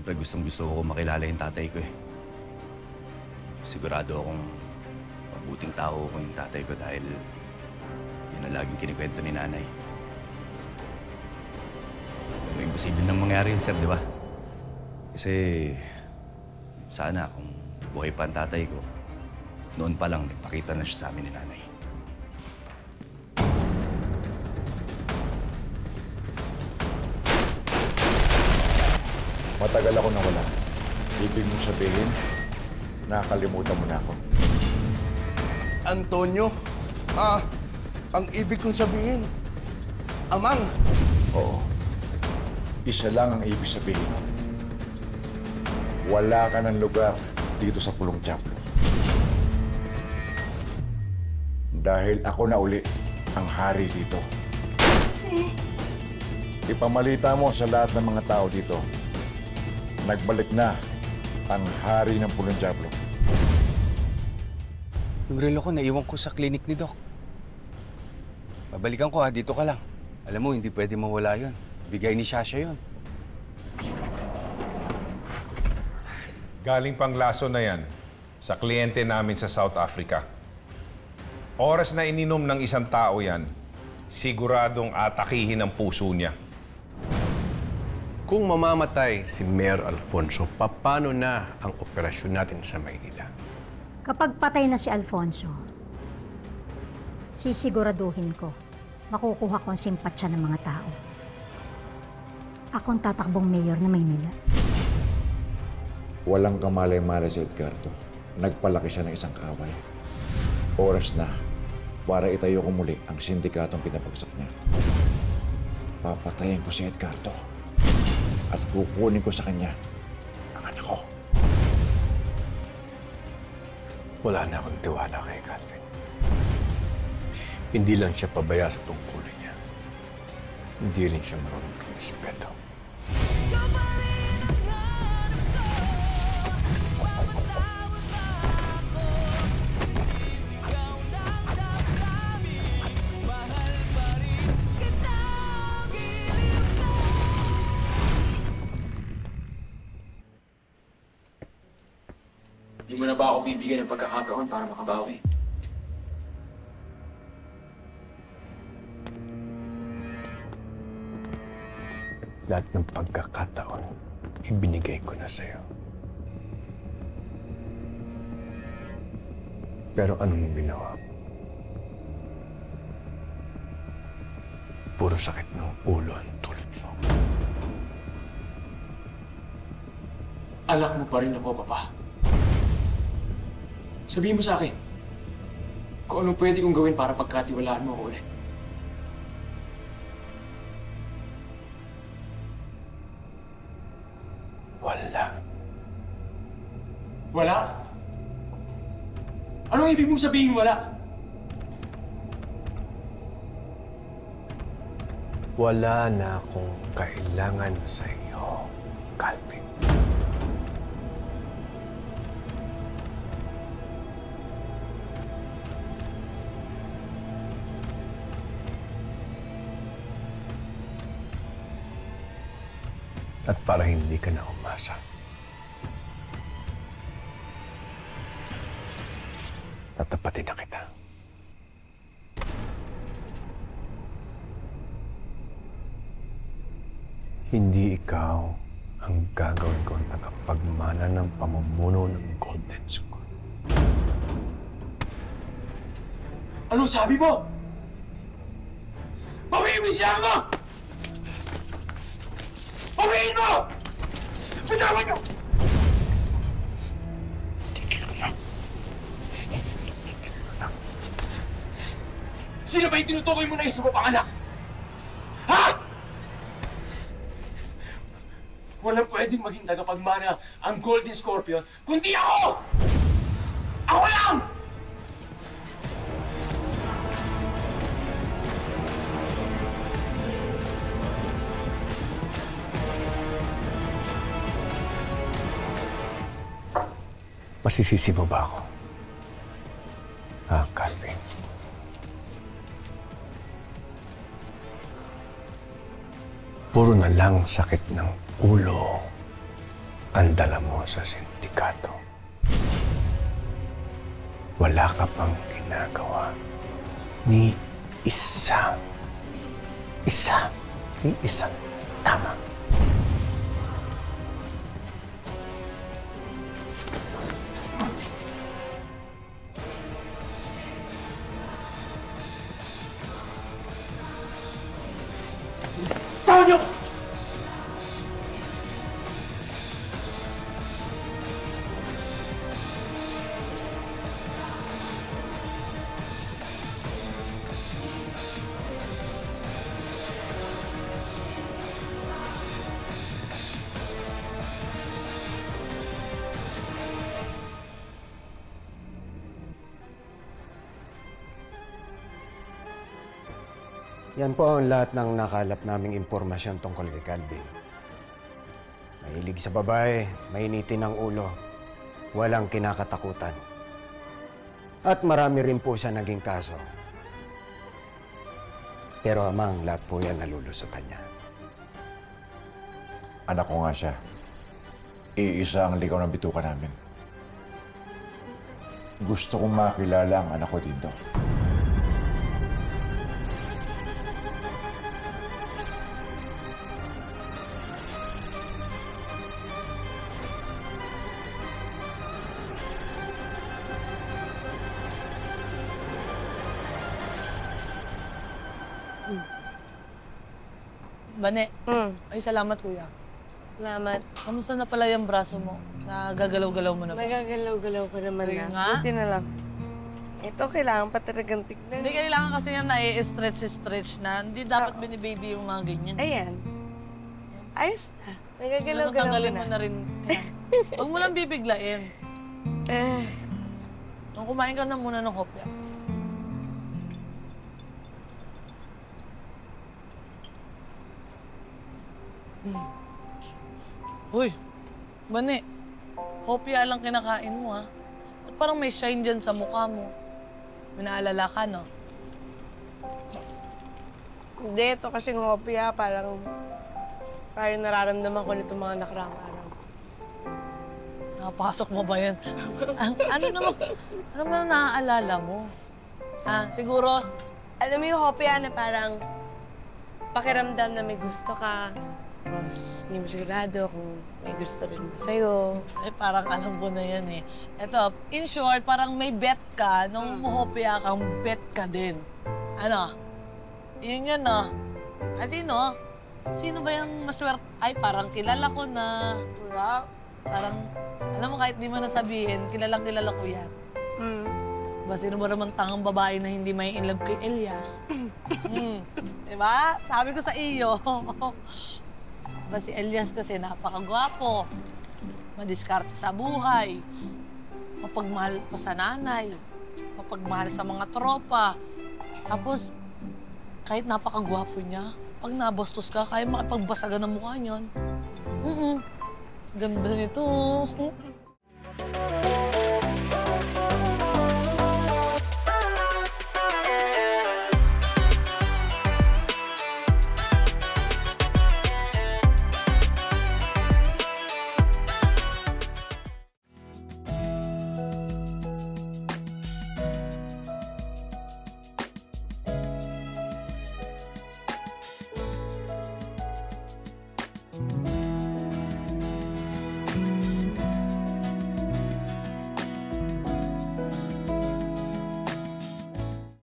Siyempre gustong-gusto ko makilala yung tatay ko eh. Sigurado akong mabuting tao ko yung tatay ko dahil yun ang laging kinikwento ni nanay. Pero imposible nang mangyari yun, sir, di ba? Kasi sana kung buhay pa ang tatay ko, noon pa lang nagpakita na siya sa amin ni nanay. Matagal ako nawala. Ibig mo sabihin, nakakalimutan mo na ako. Antonio? Ang ibig kong sabihin, Amang. Oo. Isa lang ang ibig sabihin. Wala ka ng lugar dito sa Pulong Diablo. Dahil ako na uli ang hari dito. Ipamalita mo sa lahat ng mga tao dito, nagbalik na ang hari ng Pulong Diablo. Yung relo ko, naiwan ko sa klinik ni Doc. Babalikan ko ha, dito ka lang. Alam mo, hindi pwede mawala yun. Bigay ni Shasha yun. Galing pang laso na yan sa kliyente namin sa South Africa. Oras na ininom ng isang tao yan, siguradong atakihin ang puso niya. Kung mamamatay si Mayor Alfonso, paano na ang operasyon natin sa Maynila? Kapag patay na si Alfonso, sisiguraduhin ko, makukuha ko ang simpatsya ng mga tao. Akong tatakbong mayor ng Maynila. Walang kamalay-malay si Edgardo. Nagpalaki siya ng isang kaway. Oras na para itayo ko muli ang sindikatong pinapagsak niya. Papatayin ko si Edgardo at kukunin ko sa kanya ang anak ko. Wala na akong tiwala kay Calvin. Hindi lang siya pabaya sa tungkulin niya. Hindi rin siya marunong rumispeto. Hindi mo na ba ako bibigyan ng pagkakataon para makabawi? Lahat ng pagkakataon, ibinigay ko na sa'yo. Pero anong ginawa mo? Puro sakit ng ulo ang tulad mo. Anak mo pa rin ako, Papa. Sabihin mo sa akin, kung anong pwede kong gawin para pagkatiwalaan mo ako ulit. Wala. Wala? Anong ibig mong sabihin wala? Wala na akong kailangan sa iyo, Calvin. At para hindi ka na umasa, tatapatin na kita. Hindi ikaw ang gagawin ko ang tagapagmana ng pamumuno ng Golden School. Anong sabi mo? Pawiin mo siya mo! Pawiin mo! Bitawan niyo! Sino ba yung tinutukoy mo na isa mo panganak? Ha? Walang pwedeng maging tagapagmana ang Golden Scorpion, kundi ako! Ako lang! Masisisi mo ba ako? Calvin? Puro na lang sakit ng ulo ang dala mo sa sindikato. Wala ka pang ginagawa ni isang tama. Tonyo! Yan po ang lahat ng nakalap naming impormasyon tungkol kay Calvin. Mahilig sa babae, mainitin ang ulo, walang kinakatakutan. At marami rin po siya naging kaso. Pero amang lahat po yan nalulusutan niya. Anak ko nga siya. Iisa ang ligaw ng bituka namin. Gusto kong makilala ang anak ko dito. Bane. Ay, salamat, kuya. Salamat. Kamusta na pala yung braso mo? Nagagalaw-galaw mo na ba? Nagagalaw-galaw ko naman Kaya na. nga. Buti na lang. Ito, kailangan pa talagang tignan. Hindi kailangan kasi yan na-stretch na. Hindi dapat binibaby yung mga ganyan. Ayan. Ayos na. Nagagalaw-galaw Tanggalin ko mo na. na rin. Huwag mo lang bibiglain. Kung kumain ka na muna ng hopya. Uy, Bane, hopya lang kinakain mo, ha? At parang may shine dyan sa mukha mo. May naalala ka, no? Hindi, ito kasing hopya. Parang nararamdaman ko nito mga nakaraang araw. Nakapasok mo ba yan? ano naman naaalala mo? Siguro, Alam mo yung hopya na parang pakiramdam na may gusto ka. Tapos, hindi mo sigurado kung may gusto rin sa'yo. parang alam ko na yan eh. Eto, in short, parang may bet ka, nung muhopya kang bet ka din. Ano? Yun, no? Sino? Sino ba yung maswerte? Ay, parang kilala ko na. Wala. Parang, alam mo, kahit di mo nasabihin, kilala ko yan. Sino ba naman tangang babae na hindi may in love kay Elias? Diba? Sabi ko sa iyo. Si Elias kasi napakagwapo, madiskarte sa buhay, mapagmahal pa sa nanay, mapagmahal sa mga tropa. Tapos, kahit napakagwapo niya, pag nabastos ka, kaya makipagbasagan ng mukha niyon. Ganda nito.